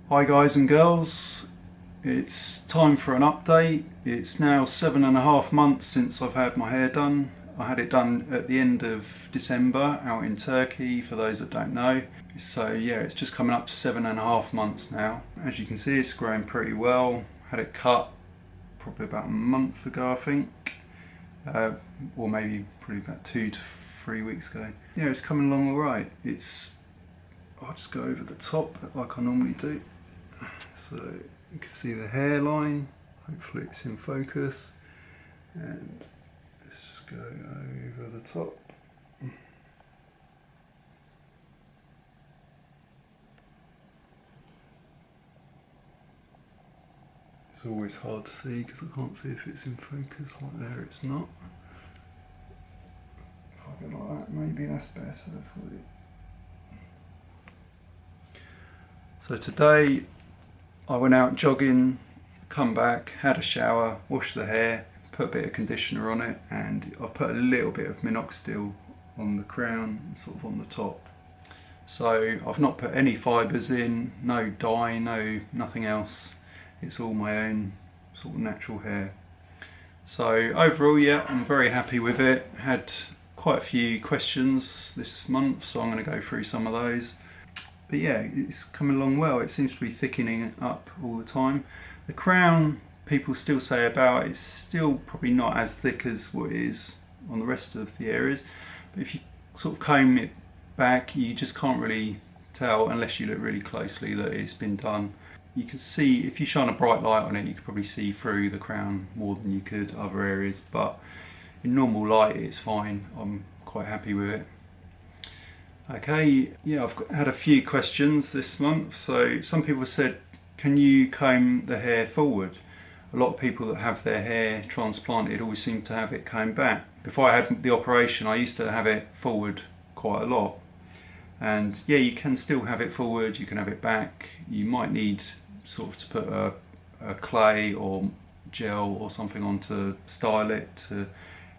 Hi guys and girls, it's time for an update. It's now 7.5 months since I've had my hair done. I had it done at the end of December out in Turkey, for those that don't know. So yeah, it's just coming up to 7.5 months now. As you can see, it's growing pretty well. Had it cut probably about a month ago, I think. Or maybe probably about 2 to 3 weeks ago. Yeah, it's coming along alright. I'll just go over the top like I normally do. So you can see the hairline, hopefully it's in focus, and let's just go over the top. It's always hard to see because I can't see if it's in focus. Like there, it's not. If I go like that, maybe that's better for you. So today I went out jogging, come back, had a shower, washed the hair, put a bit of conditioner on it, and I've put a little bit of minoxidil on the crown, sort of on the top. So I've not put any fibres in, no dye, nothing else. It's all my own sort of natural hair. So overall, yeah, I'm very happy with it. Had quite a few questions this month, so I'm going to go through some of those. But yeah, it's coming along well. It seems to be thickening up all the time. The crown, people still say about, it's still probably not as thick as what it is on the rest of the areas. But if you sort of comb it back, you just can't really tell, unless you look really closely, that it's been done. You can see, if you shine a bright light on it, you can probably see through the crown more than you could other areas. But in normal light, it's fine. I'm quite happy with it. Okay, yeah, I've had a few questions this month. So some people said, can you comb the hair forward? A lot of people that have their hair transplanted always seem to have it combed back. Before I had the operation, I used to have it forward quite a lot. And yeah, you can still have it forward, you can have it back. You might need sort of to put a clay or gel or something on to style it to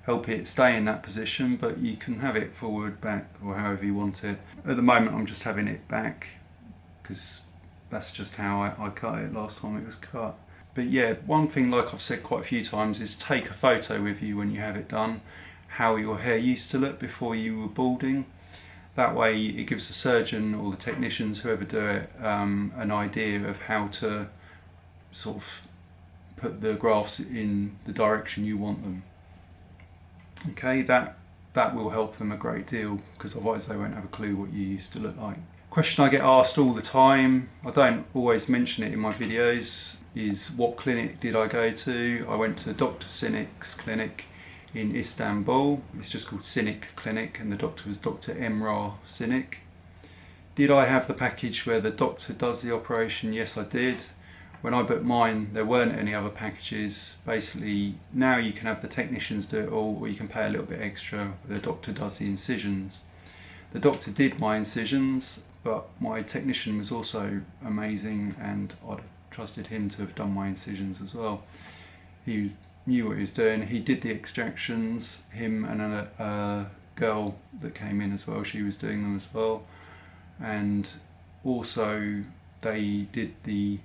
help it stay in that position, but you can have it forward, back, or however you want it. At the moment I'm just having it back because that's just how I cut it last time it was cut. But yeah, one thing, like I've said quite a few times, is take a photo with you when you have it done, how your hair used to look before you were balding. That way it gives the surgeon or the technicians, whoever do it, an idea of how to sort of put the grafts in the direction you want them. Okay, that will help them a great deal, because otherwise they won't have a clue what you used to look like. Question I get asked all the time, I don't always mention it in my videos, is what clinic did I go to? I went to Dr Cinik's clinic in Istanbul. It's just called Cinik Clinic, and the doctor was Dr Cinik. Did I have the package where the doctor does the operation? Yes, I did. When I booked mine, there weren't any other packages. Basically, now you can have the technicians do it all, or you can pay a little bit extra. The doctor does the incisions. The doctor did my incisions, but my technician was also amazing, and I'd trusted him to have done my incisions as well. He knew what he was doing. He did the extractions, him and a girl that came in as well, she was doing them as well. And also they did the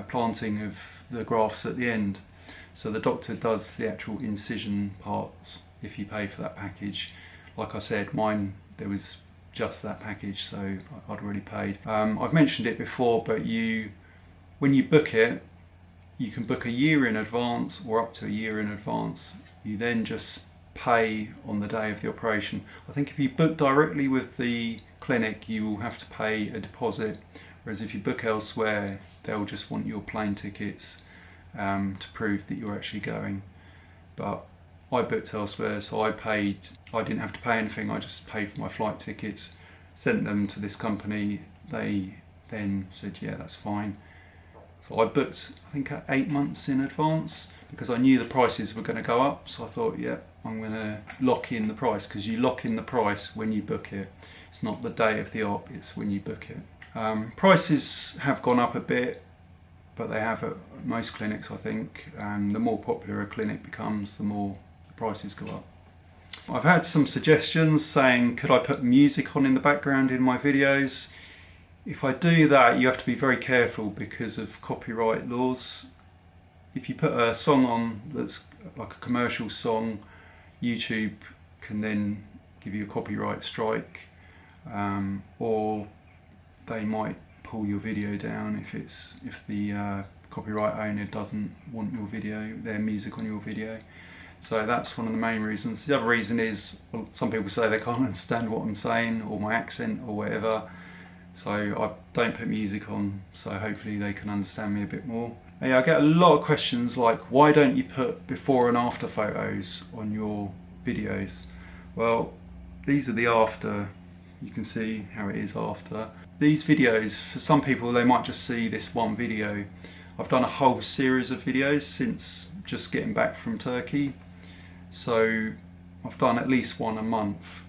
planting of the grafts at the end. So the doctor does the actual incision part if you pay for that package. Like I said, mine, there was just that package, so I'd already paid. I've mentioned it before, but when you book it, you can book a year in advance or up to a year in advance. You then just pay on the day of the operation. I think if you book directly with the clinic, you will have to pay a deposit, whereas if you book elsewhere, they'll just want your plane tickets to prove that you're actually going. But I booked elsewhere, so I didn't have to pay anything. I just paid for my flight tickets, sent them to this company. They then said, yeah, that's fine. So I booked, I think, 8 months in advance, because I knew the prices were going to go up. So I thought, yeah, I'm going to lock in the price, because you lock in the price when you book it. It's not the day of the op, it's when you book it. Prices have gone up a bit, but they have at most clinics, I think. The more popular a clinic becomes, the more the prices go up. I've had some suggestions saying, could I put music on in the background in my videos? If I do that, you have to be very careful because of copyright laws. If you put a song on that's like a commercial song, YouTube can then give you a copyright strike, or they might pull your video down if the copyright owner doesn't want your video, their music on your video. So that's one of the main reasons. The other reason is, well, some people say they can't understand what I'm saying or my accent or whatever, so I don't put music on, so hopefully they can understand me a bit more. Yeah, I get a lot of questions like, why don't you put before and after photos on your videos? Well, these are the after. You can see how it is after. These videos, for some people, they might just see this one video. I've done a whole series of videos since just getting back from Turkey. So I've done at least one a month.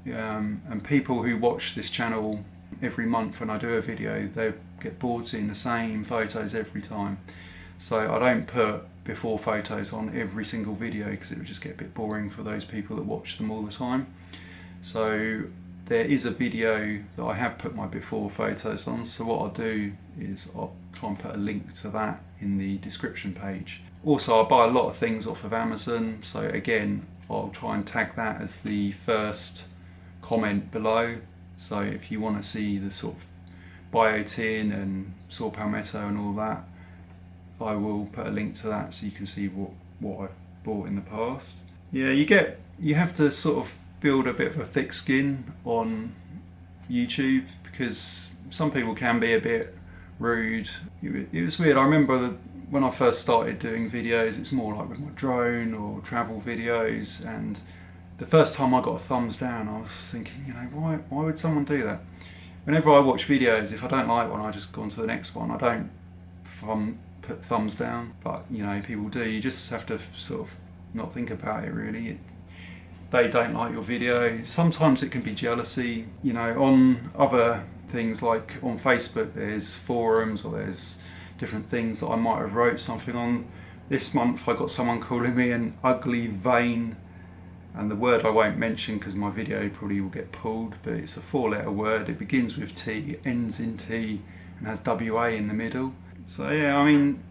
And people who watch this channel every month when I do a video, they get bored seeing the same photos every time. So I don't put before photos on every single video because it would just get a bit boring for those people that watch them all the time. So there is a video that I have put my before photos on, so what I'll do is I'll try and put a link to that in the description page. Also, I buy a lot of things off of Amazon, so again I'll try and tag that as the first comment below. So if you want to see the sort of biotin and saw palmetto and all that, I will put a link to that so you can see what I've bought in the past. Yeah, you have to sort of build a bit of a thick skin on YouTube because some people can be a bit rude. It was weird. I remember when I first started doing videos, it's more like with my drone or travel videos, and the first time I got a thumbs down, I was thinking, you know, why would someone do that? Whenever I watch videos, if I don't like one, I just go on to the next one. I don't put thumbs down, but you know, people do. You just have to sort of not think about it really. They don't like your video. Sometimes it can be jealousy. You know, on other things like on Facebook, there's forums or there's different things that I might have wrote something on. This month I got someone calling me an ugly, vain, and the word I won't mention because my video probably will get pulled, but it's a 4-letter word. It begins with T, ends in T, and has WA in the middle. So yeah, I mean,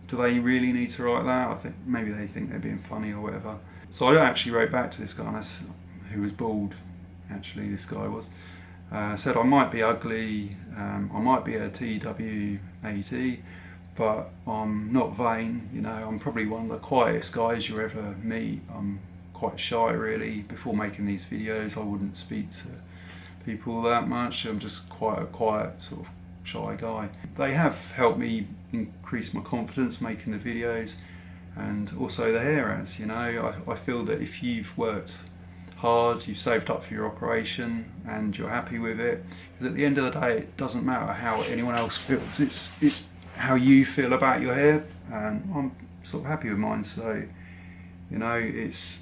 do they really need to write that? I think maybe they think they're being funny or whatever. So I actually wrote back to this guy, who was bald, actually this guy was. Said I might be ugly, I might be a TWAT, but I'm not vain. You know, I'm probably one of the quietest guys you'll ever meet. I'm quite shy really. Before making these videos I wouldn't speak to people that much. I'm just quite a quiet sort of shy guy. They have helped me increase my confidence making the videos, and also the hair ads. You know, I feel that if you've worked hard, you've saved up for your operation and you're happy with it, because at the end of the day it doesn't matter how anyone else feels, it's how you feel about your hair, and I'm sort of happy with mine. So you know, it's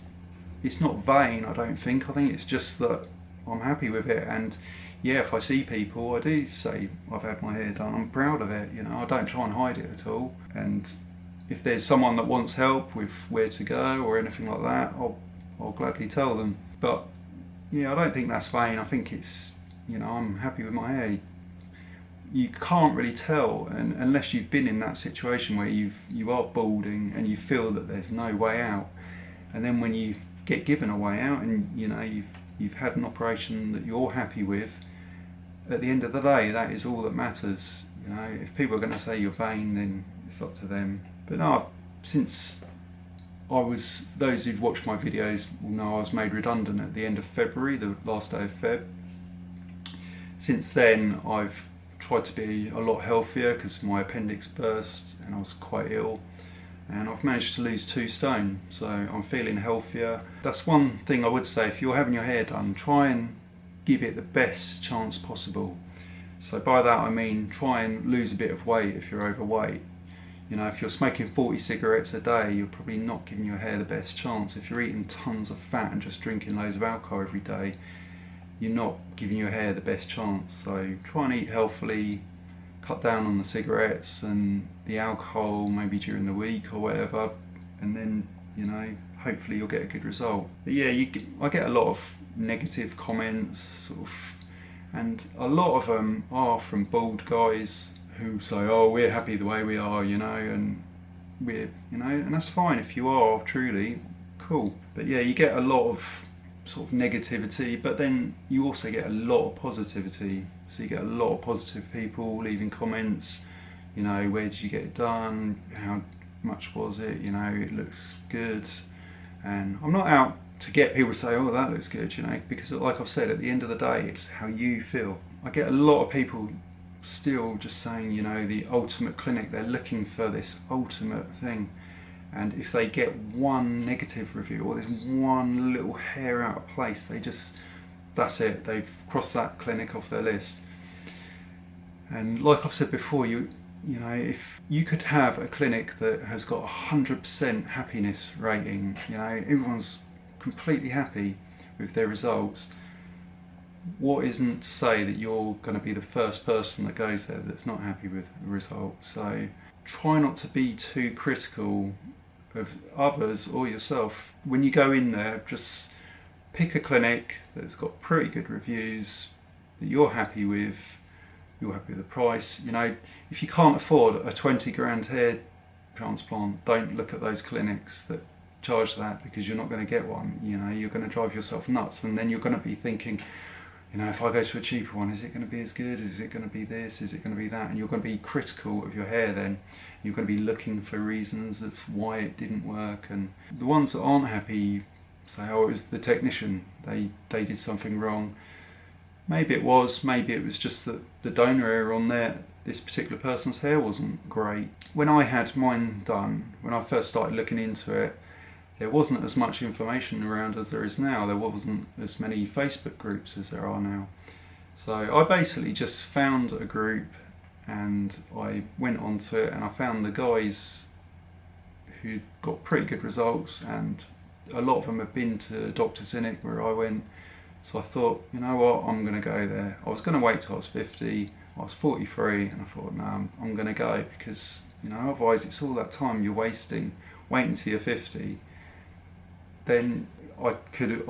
not vain, I don't think. I think it's just that I'm happy with it, and yeah, if I see people, I do say I've had my hair done. I'm proud of it, you know. I don't try and hide it at all. And if there's someone that wants help with where to go or anything like that, I'll gladly tell them. But yeah, I don't think that's vain. I think it's, you know, I'm happy with my hair. You can't really tell unless you've been in that situation where you are balding and you feel that there's no way out. And then when you get given a way out and you know you've had an operation that you're happy with, at the end of the day that is all that matters. You know, if people are going to say you're vain, then it's up to them. But no, since those who've watched my videos will know I was made redundant at the end of February, the last day of Feb. Since then I've tried to be a lot healthier because my appendix burst and I was quite ill, and I've managed to lose 2 stone, so I'm feeling healthier. That's one thing I would say: if you're having your hair done, try and give it the best chance possible. So by that I mean try and lose a bit of weight if you're overweight. You know, if you're smoking 40 cigarettes a day, you're probably not giving your hair the best chance. If you're eating tons of fat and just drinking loads of alcohol every day, you're not giving your hair the best chance. So try and eat healthily, cut down on the cigarettes and the alcohol maybe during the week or whatever, and then, you know, hopefully you'll get a good result. But yeah, I get a lot of negative comments, sort of And a lot of them are from bald guys who say, oh, we're happy the way we are, you know, and and that's fine if you are truly, cool. But yeah, you get a lot of sort of negativity, but then you also get a lot of positivity. So you get a lot of positive people leaving comments, you know, where did you get it done? How much was it? You know, it looks good. And I'm not out to get people to say, oh, that looks good, you know, because like I've said, at the end of the day, it's how you feel. I get a lot of people still just saying, you know, the ultimate clinic, they're looking for this ultimate thing. And if they get one negative review or there's one little hair out of place, that's it, they've crossed that clinic off their list. And like I've said before, you know, if you could have a clinic that has got 100% happiness rating, you know, everyone's completely happy with their results, what isn't to say that you're going to be the first person that goes there that's not happy with the result? So try not to be too critical of others or yourself. When you go in there, just pick a clinic that's got pretty good reviews, that you're happy with the price. You know, if you can't afford a 20 grand hair transplant, don't look at those clinics that charge that, because you're not going to get one. You know, you're going to drive yourself nuts, and then you're going to be thinking, you know, if I go to a cheaper one, is it going to be as good? Is it going to be this? Is it going to be that? And you're going to be critical of your hair then. You're going to be looking for reasons of why it didn't work. And the ones that aren't happy say, oh, it was the technician, they did something wrong. Maybe it was just that the donor area on this particular person's hair wasn't great. When I had mine done, when I first started looking into it, there wasn't as much information around as there is now. There wasn't as many Facebook groups as there are now. So I basically just found a group and I went onto it, and I found the guys who got pretty good results, and a lot of them have been to Dr Cinik where I went. So I thought, you know what, I'm going to go there. I was going to wait till I was 50, I was 43, and I thought, no, I'm going to go, because, you know, otherwise it's all that time you're wasting, waiting till you're 50. Then I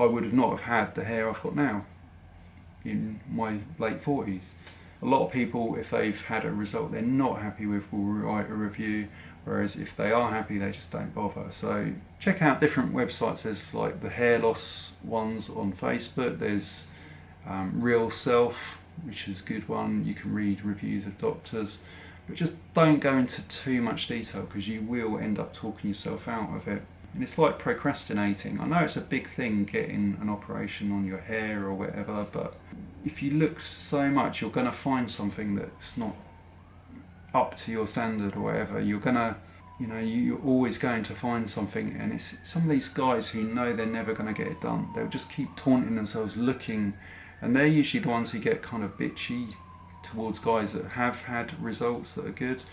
would have not have had the hair I've got now in my late 40s. A lot of people, if they've had a result they're not happy with, will write a review, whereas if they are happy, they just don't bother. So check out different websites. There's like the hair loss ones on Facebook. There's Real Self, which is a good one. You can read reviews of doctors, but just don't go into too much detail, because you will end up talking yourself out of it. And it's like procrastinating. I know it's a big thing getting an operation on your hair or whatever, but if you look so much, you're going to find something that's not up to your standard or whatever. You're gonna, you know, you're always going to find something. And it's some of these guys who know they're never going to get it done. They'll just keep taunting themselves, looking, and they're usually the ones who get kind of bitchy towards guys that have had results that are good.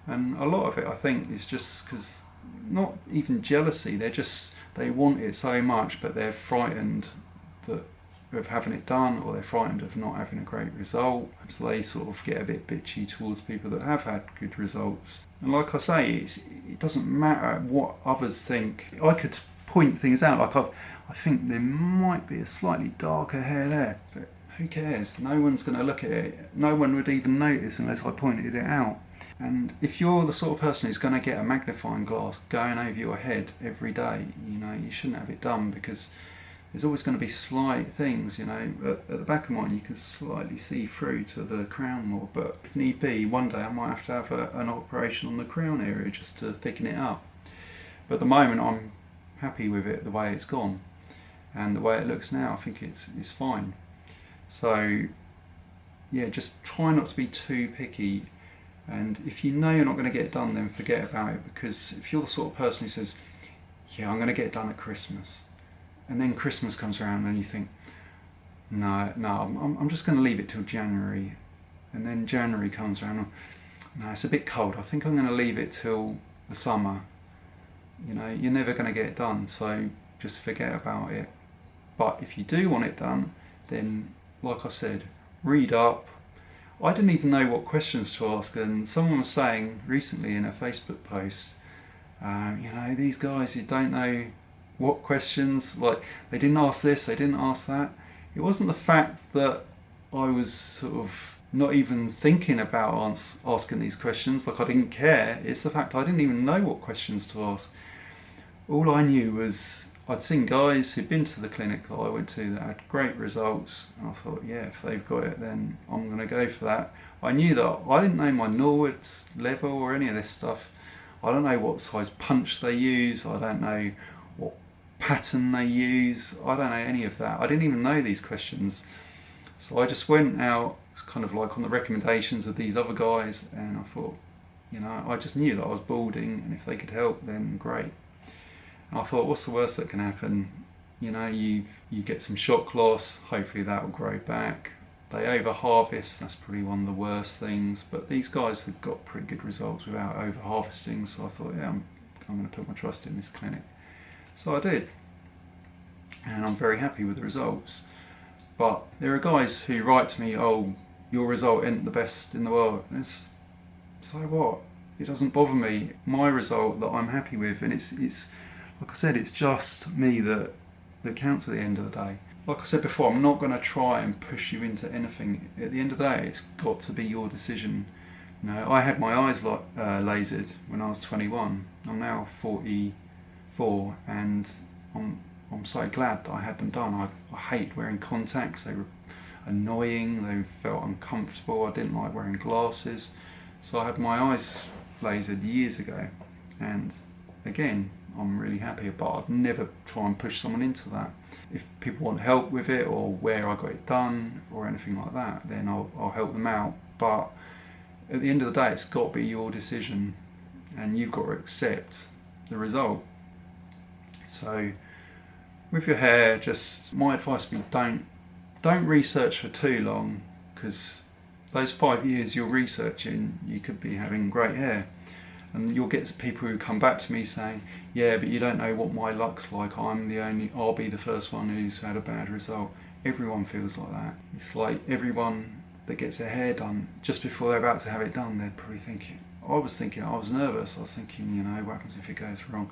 And a lot of it, I think, is just because, not even jealousy, they want it so much, but they're frightened of having it done, or they're frightened of not having a great result, so they sort of get a bit bitchy towards people that have had good results. And like I say, it doesn't matter what others think. I could point things out, like I think there might be a slightly darker hair there, but who cares? No one's going to look at it. No one would even notice unless I pointed it out. And if you're the sort of person who's going to get a magnifying glass going over your head every day, you know, you shouldn't have it done, because there's always going to be slight things, you know. At the back of mine you can slightly see through to the crown more, but if need be, one day I might have to have an operation on the crown area just to thicken it up. But at the moment I'm happy with it the way it's gone, and the way it looks now, I think it's fine. So yeah, just try not to be too picky. And if you know you're not going to get it done, then forget about it, because if you're the sort of person who says, yeah, I'm going to get it done at Christmas, and then Christmas comes around and you think, no, I'm just going to leave it till January, and then January comes around, no, it's a bit cold, I think I'm going to leave it till the summer, you know, you're never going to get it done, so just forget about it. But if you do want it done, then, like I said, read up. I didn't even know what questions to ask, and someone was saying recently in a Facebook post, you know, these guys who don't know what questions, like they didn't ask this, they didn't ask that. It wasn't the fact that I was sort of not even thinking about asking these questions, like I didn't care. It's the fact I didn't even know what questions to ask. All I knew was I'd seen guys who'd been to the clinic that I went to that had great results, and I thought, yeah, if they've got it, then I'm going to go for that. I knew that I didn't know my Norwood's level or any of this stuff. I don't know what size punch they use, I don't know what pattern they use, I don't know any of that. I didn't even know these questions. So I just went out, kind of like on the recommendations of these other guys, and I thought, you know, I just knew that I was balding, and if they could help, then great. And I thought, what's the worst that can happen? You know, you get some shock loss, hopefully that will grow back. They over harvest, that's probably one of the worst things, but these guys have got pretty good results without over harvesting, so I thought, yeah, I'm going to put my trust in this clinic. So I did, and I'm very happy with the results. But there are guys who write to me, oh, your result isn't the best in the world. And it's, so what? It doesn't bother me. My result that I'm happy with, and it's like I said, it's just me that counts at the end of the day. Like I said before, I'm not going to try and push you into anything. At the end of the day, it's got to be your decision. You know, I had my eyes lasered when I was 21. I'm now 44, and I'm so glad that I had them done. I hate wearing contacts. They were annoying. They felt uncomfortable. I didn't like wearing glasses. So I had my eyes lasered years ago, and again, I'm really happy, but I'd never try and push someone into that. If people want help with it, or where I got it done, or anything like that, then I'll help them out. But at the end of the day, it's got to be your decision, and you've got to accept the result. So with your hair, just my advice would be don't research for too long, because those 5 years you're researching, you could be having great hair. And you'll get people who come back to me saying, yeah, but you don't know what my luck's like. I'll be the first one who's had a bad result. Everyone feels like that. It's like everyone that gets their hair done, just before they're about to have it done, they're probably thinking, I was nervous. I was thinking, you know, what happens if it goes wrong?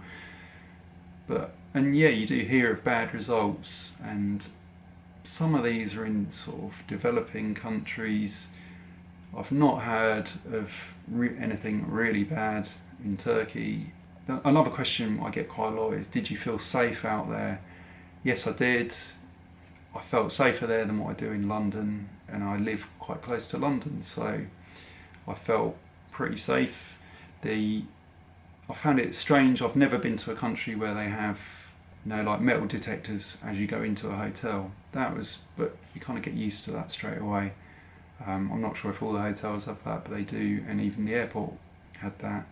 And yeah, you do hear of bad results, and some of these are in sort of developing countries. I've not heard of anything really bad in Turkey. Another question I get quite a lot is, did you feel safe out there? Yes, I did. I felt safer there than what I do in London, and I live quite close to London, so I felt pretty safe. I found it strange. I've never been to a country where they have, you know, like metal detectors as you go into a hotel. But you kind of get used to that straight away. I'm not sure if all the hotels have that, but they do, and even the airport had that.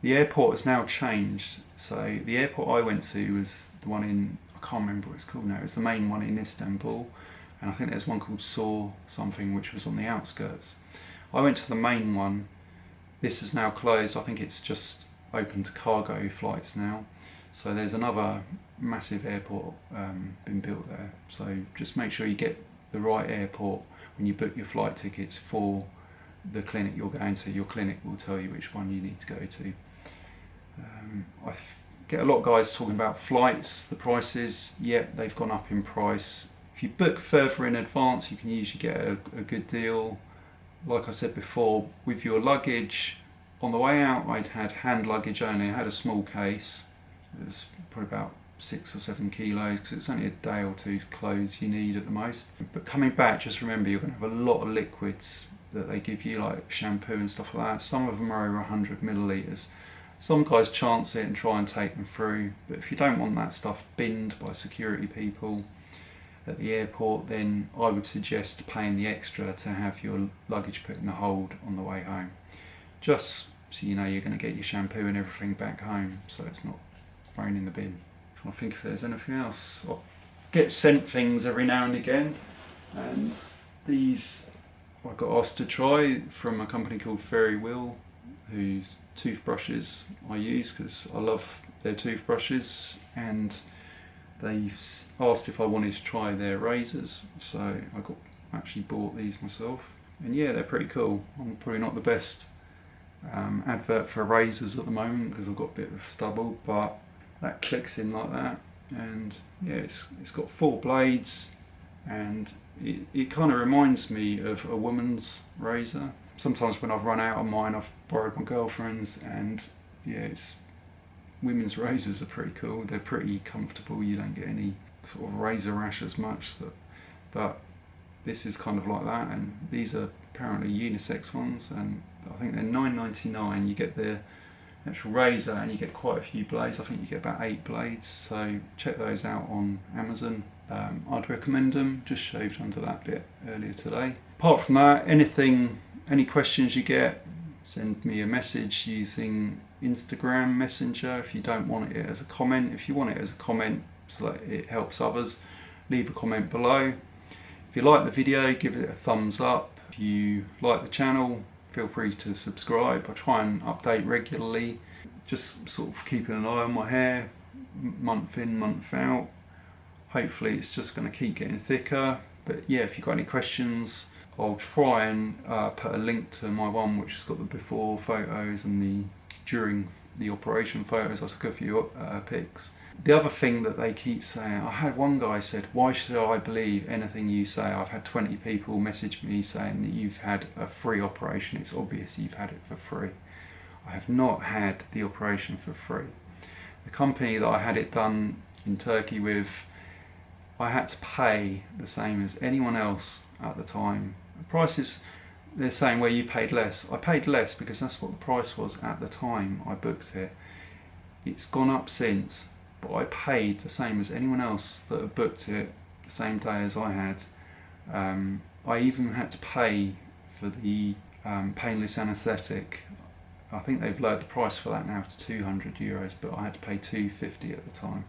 The airport has now changed, so the airport I went to was the one in, I can't remember what it's called now, it's the main one in Istanbul, and I think there's one called Saw something, which was on the outskirts. I went to the main one. This is now closed. I think it's just open to cargo flights now. So there's another massive airport been built there, so just make sure you get the right airport when you book your flight tickets for the clinic you're going to. Your clinic will tell you which one you need to go to. I get a lot of guys talking about flights, the prices. Yep, they've gone up in price. If you book further in advance, you can usually get a good deal. Like I said before, with your luggage, on the way out I'd had hand luggage only. I had a small case. It was probably about 6 or 7 kilos, because it's only a day or two's clothes you need at the most. But coming back, just remember you're going to have a lot of liquids that they give you, like shampoo and stuff like that. Some of them are over 100 millilitres. Some guys chance it and try and take them through, but if you don't want that stuff binned by security people at the airport, then I would suggest paying the extra to have your luggage put in the hold on the way home, just so you know you're going to get your shampoo and everything back home, so it's not thrown in the bin. I think if there's anything else. I get sent things every now and again, and these I got asked to try from a company called Fairy Wheel, whose toothbrushes I use because I love their toothbrushes, and they asked if I wanted to try their razors, so I actually bought these myself, and yeah, they're pretty cool. I'm probably not the best advert for razors at the moment because I've got a bit of stubble, but that clicks in like that, and yeah, it's got 4 blades, and it kind of reminds me of a woman's razor. Sometimes when I've run out of mine, I've borrowed my girlfriend's, and yeah, women's razors are pretty cool. They're pretty comfortable. You don't get any sort of razor rash as much, but this is kind of like that. And these are apparently unisex ones, and I think they're $9.99. You get the actual razor and you get quite a few blades. I think you get about 8 blades, so check those out on Amazon. I'd recommend them. Just shaved under that bit earlier today. Apart from that, any questions you get, send me a message using Instagram Messenger. If you don't want it as a comment, if you want it as a comment so that it helps others, leave a comment below. If you like the video, give it a thumbs up. If you like the channel, feel free to subscribe. I try and update regularly, just sort of keeping an eye on my hair, month in, month out. Hopefully it's just going to keep getting thicker. But yeah, if you've got any questions, I'll try and put a link to my one which has got the before photos and the during the operation photos. I took a few pics. The other thing that they keep saying, I had one guy said, why should I believe anything you say? I've had 20 people message me saying that you've had a free operation. It's obvious you've had it for free. I have not had the operation for free. The company that I had it done in Turkey with, I had to pay the same as anyone else at the time. The prices, they're saying, well, you paid less. I paid less because that's what the price was at the time I booked it. It's gone up since, but I paid the same as anyone else that had booked it the same day as I had. I even had to pay for the painless anaesthetic. I think they've lowered the price for that now to €200, but I had to pay $250 at the time.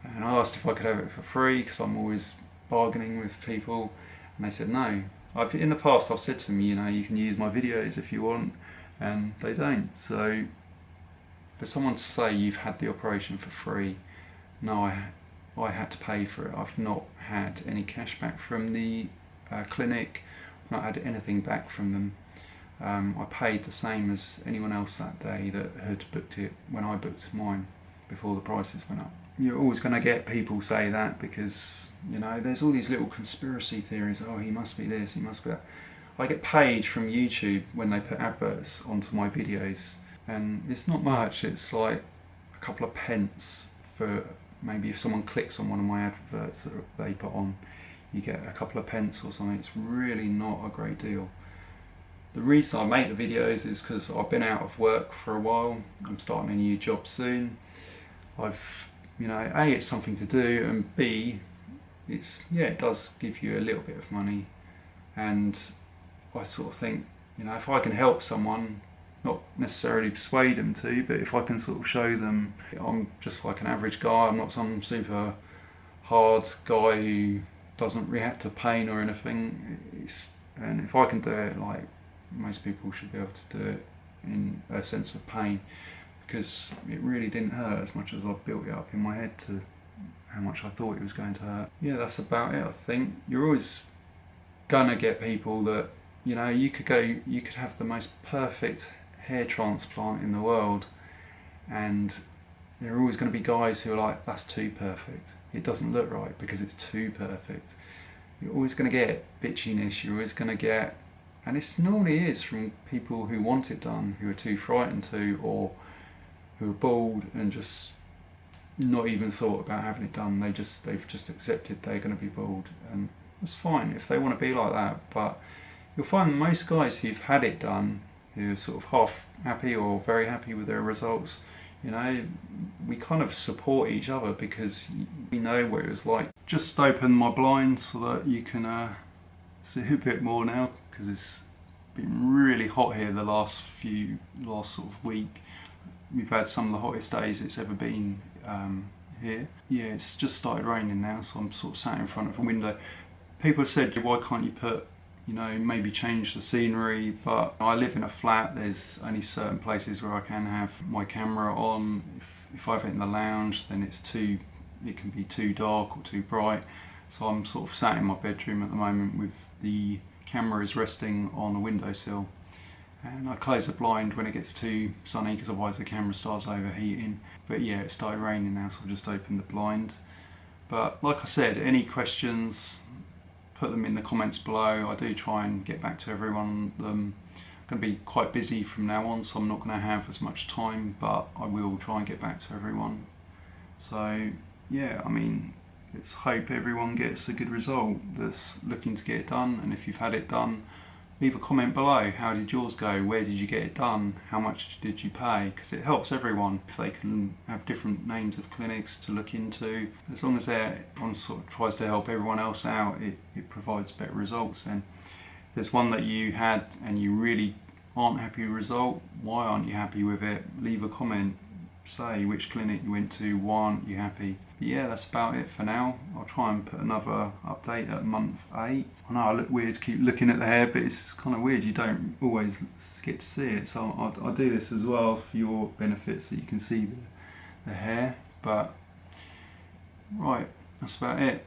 And I asked if I could have it for free because I'm always bargaining with people, and they said no. In the past I've said to them, you know, you can use my videos if you want, and they don't. So for someone to say you've had the operation for free, no, I had to pay for it. I've not had any cash back from the clinic, not had anything back from them. I paid the same as anyone else that day that had booked it when I booked mine before the prices went up. You're always going to get people say that because, you know, there's all these little conspiracy theories. Oh, he must be this, he must be that. I get paid from YouTube when they put adverts onto my videos, and it's not much. It's like a couple of pence for maybe if someone clicks on one of my adverts that they put on, you get a couple of pence or something. It's really not a great deal. The reason I make the videos is because I've been out of work for a while. I'm starting a new job soon. You know, A, it's something to do, and B, it does give you a little bit of money. And I sort of think, you know, if I can help someone, not necessarily persuade them to, but if I can sort of show them I'm just like an average guy, I'm not some super hard guy who doesn't react to pain or anything, and if I can do it, like most people should be able to do it in a sense of pain, because it really didn't hurt as much as I built it up in my head to how much I thought it was going to hurt. Yeah, that's about it, I think. You're always gonna get people that, you know, you could have the most perfect hair transplant in the world, and there are always going to be guys who are like, that's too perfect. It doesn't look right because it's too perfect. You're always going to get bitchiness, you're always going to get, and it normally is from people who want it done, who are too frightened to, or who are bald and just not even thought about having it done. They've just accepted they're going to be bald, and that's fine if they want to be like that. But you'll find most guys who've had it done, who are sort of half happy or very happy with their results, you know, we kind of support each other because we know what it was like. Just open my blinds so that you can see a bit more now, because it's been really hot here the last sort of week. We've had some of the hottest days it's ever been here. Yeah, it's just started raining now, so I'm sort of sat in front of a window. People have said, why can't you put, you know, maybe change the scenery, but I live in a flat, there's only certain places where I can have my camera on. If I have it in the lounge, then it can be too dark or too bright. So I'm sort of sat in my bedroom at the moment with the camera is resting on a windowsill. And I close the blind when it gets too sunny because otherwise the camera starts overheating. But yeah, it started raining now, so I've just opened the blind. But like I said, any questions, put them in the comments below. I do try and get back to everyone. I'm going to be quite busy from now on, so I'm not going to have as much time, but I will try and get back to everyone. So yeah, I mean, let's hope everyone gets a good result that's looking to get it done, and if you've had it done, leave a comment below. How did yours go? Where did you get it done? How much did you pay? Because it helps everyone if they can have different names of clinics to look into. As long as one sort of tries to help everyone else out, it provides better results. And if there's one that you had and you really aren't happy with the result, why aren't you happy with it? Leave a comment. Say which clinic you went to, why aren't you happy. But yeah, that's about it for now. I'll try and put another update at month 8. I know I look weird to keep looking at the hair, but it's kind of weird, you don't always get to see it, so I'll do this as well for your benefit so you can see the hair. But right, that's about it.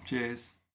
Cheers.